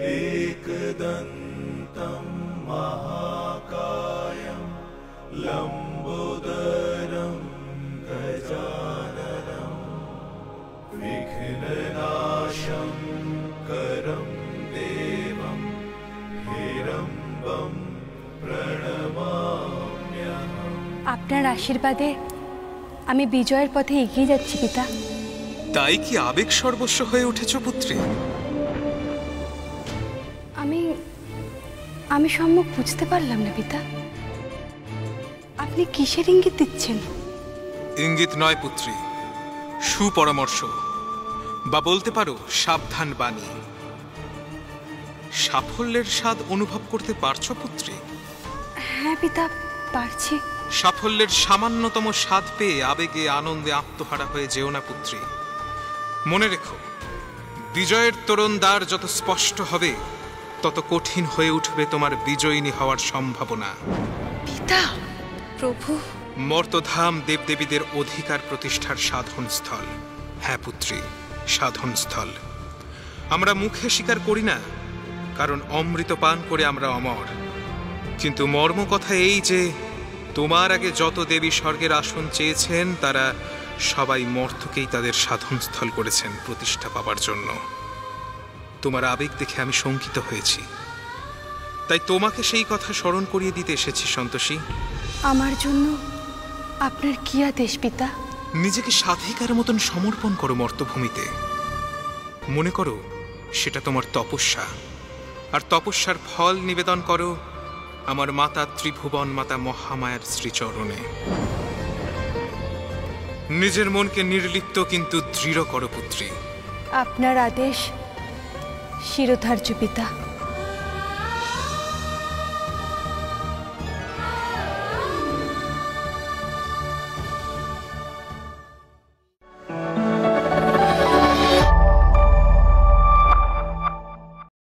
एकदन्तं महाकायं लम्बोदरं गजाननं विघ्ननाशं करं देवं हिरम्बं प्रणमाम्यहम्। আপনার আশীর্বাদে আমি বিজয়ের পথে এগিয়ে যাচ্ছি পিতা। তাই কি আবেগ সর্বস্ব হয়ে উঠেছ পুত্রী? আমি সম্মুখ বুঝতে পারলাম না পিতা, আপনি কিসের ইঙ্গিত দিচ্ছেন? ইঙ্গিত নয় পুত্রী, সুপরামর্শ, বা বলতে পারো সাবধান বাণী। সাফল্যের স্বাদ অনুভব করতে পারছো পুত্রী? হ্যাঁ পিতা, পারছি। সাফল্যের সামান্যতম স্বাদ পেয়ে আবেগে আনন্দে আত্মহারা হয়ে যেও না পুত্রী। মনে রেখো, বিজয়ের তোরণ দ্বার যত স্পষ্ট হবে তত কঠিন হয়ে উঠবে তোমার বিজয়িনী হওয়ার সম্ভাবনা। পিতা, প্রভু। মর্তধাম দেবদেবীদের অধিকার প্রতিষ্ঠার সাধনস্থল। হ্যাঁ পুত্রী, সাধনস্থল। আমরা মুখে স্বীকার করি না, কারণ অমৃত পান করে আমরা অমর। কিন্তু মর্ম কথা এই যে তোমার আগে যত দেবী স্বর্গের আসন চেয়েছেন তারা সবাই মর্তকেই তাদের সাধনস্থল করেছেন প্রতিষ্ঠা পাবার জন্য। তোমার আবেগ দেখে আমি শঙ্কিত হয়েছি, তাই তোমাকে সেই কথা স্মরণ করিয়ে দিতে এসেছি সন্তোষী। আমার জন্য আপনার কি আদেশ পিতা? নিজেকে সাধিকার মতন সমর্পণ করো মর্তভূমিতে। মনে করো সেটা তোমার তপস্যা, আর তপস্যার ফল নিবেদন করো আমার মাতা ত্রিভুবন মাতা মহামায়ার শ্রীচরণে। নিজের মনকে নির্লিপ্ত কিন্তু দৃঢ় করো পুত্রী। আপনার আদেশ শিরোধার্য পিতা।